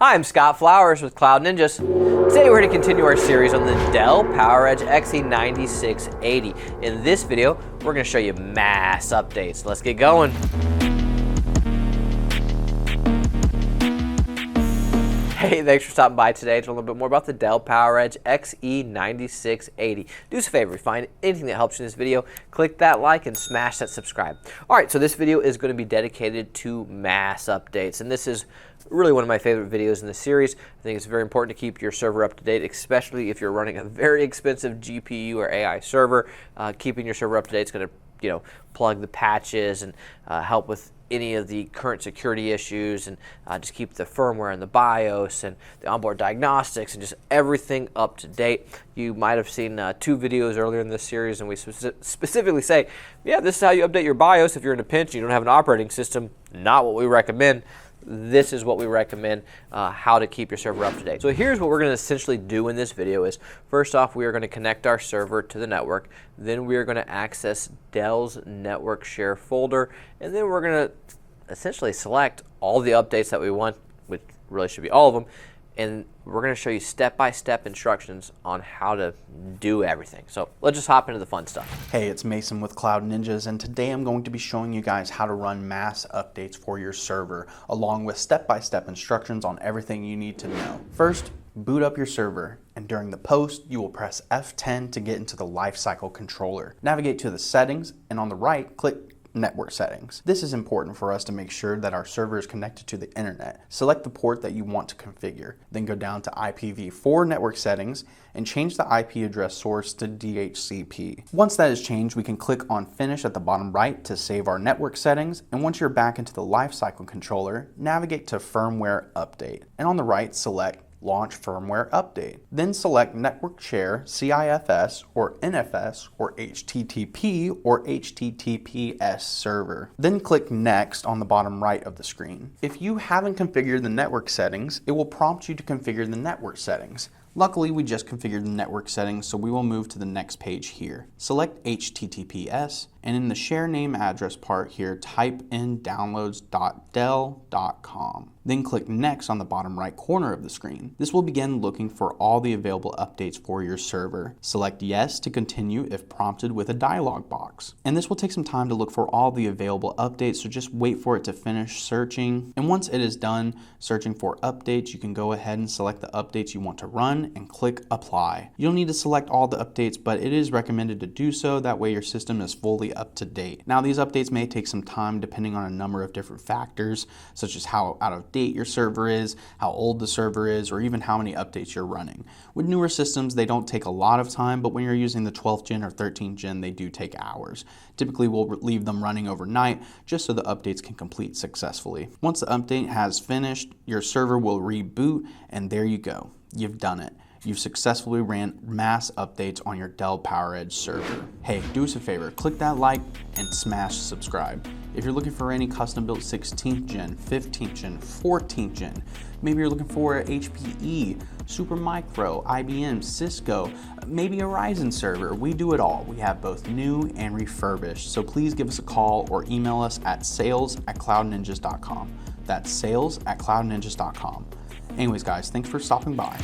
Hi, I'm Scott Flowers with Cloud Ninjas. Today we're going to continue our series on the Dell PowerEdge XE9680. In this video, we're going to show you mass updates. Let's get going. Hey, thanks for stopping by today to learn a little bit more about the Dell PowerEdge XE9680. Do us a favor, if you find anything that helps you in this video, click that like and smash that subscribe. Alright, so this video is going to be dedicated to mass updates, and this is really one of my favorite videos in the series. I think it's very important to keep your server up to date, especially if you're running a very expensive GPU or AI server. Keeping your server up to date is going to plug the patches and help with any of the current security issues, and just keep the firmware and the BIOS and the onboard diagnostics and just everything up to date. You might have seen 2 videos earlier in this series, and we specifically say, yeah, this is how you update your BIOS if you're in a pinch and you don't have an operating system. Not what we recommend. This is what we recommend, how to keep your server up to date. So here's what we're going to essentially do in this video is, first off, we are going to connect our server to the network. Then we are going to access Dell's network share folder. And then we're going to essentially select all the updates that we want, which really should be all of them. And we're going to show you step-by-step instructions on how to do everything. So let's just hop into the fun stuff. Hey, it's Mason with Cloud Ninjas, and today I'm going to be showing you guys how to run mass updates for your server, along with step-by-step instructions on everything you need to know. First, boot up your server, and during the post, you will press F10 to get into the Lifecycle controller. Navigate to the settings, and on the right, click Network settings. This is important for us to make sure that our server is connected to the internet. Select the port that you want to configure. Then go down to IPv4 network settings and change the IP address source to DHCP. Once that is changed, we can click on Finish at the bottom right to save our network settings. And once you're back into the Lifecycle controller, navigate to Firmware Update. And on the right, select Launch Firmware Update. Then select Network Share, CIFS, or NFS, or HTTP, or HTTPS server. Then click Next on the bottom right of the screen. If you haven't configured the network settings, it will prompt you to configure the network settings. Luckily, we just configured the network settings, so we will move to the next page here. Select HTTPS, and in the share name address part here, type in downloads.dell.com. Then click Next on the bottom right corner of the screen. This will begin looking for all the available updates for your server. Select Yes to continue if prompted with a dialog box. And this will take some time to look for all the available updates, so just wait for it to finish searching. And once it is done searching for updates, you can go ahead and select the updates you want to run and click Apply. You don't need to select all the updates, but it is recommended to do so. That way your system is fully up to date. Now, these updates may take some time depending on a number of different factors, such as how out of date your server is, how old the server is, or even how many updates you're running. With newer systems, they don't take a lot of time, but when you're using the 12th gen or 13th gen, they do take hours. Typically, we'll leave them running overnight just so the updates can complete successfully. Once the update has finished, your server will reboot, and there you go. You've done it. You've successfully ran mass updates on your Dell PowerEdge server. Hey, do us a favor, click that like and smash subscribe. If you're looking for any custom built 16th gen, 15th gen, 14th gen, maybe you're looking for HPE, Supermicro, IBM, Cisco, maybe a Ryzen server, we do it all. We have both new and refurbished, so please give us a call or email us at sales@cloudninjas.com. That's sales@cloudninjas.com. Anyways, guys, thanks for stopping by.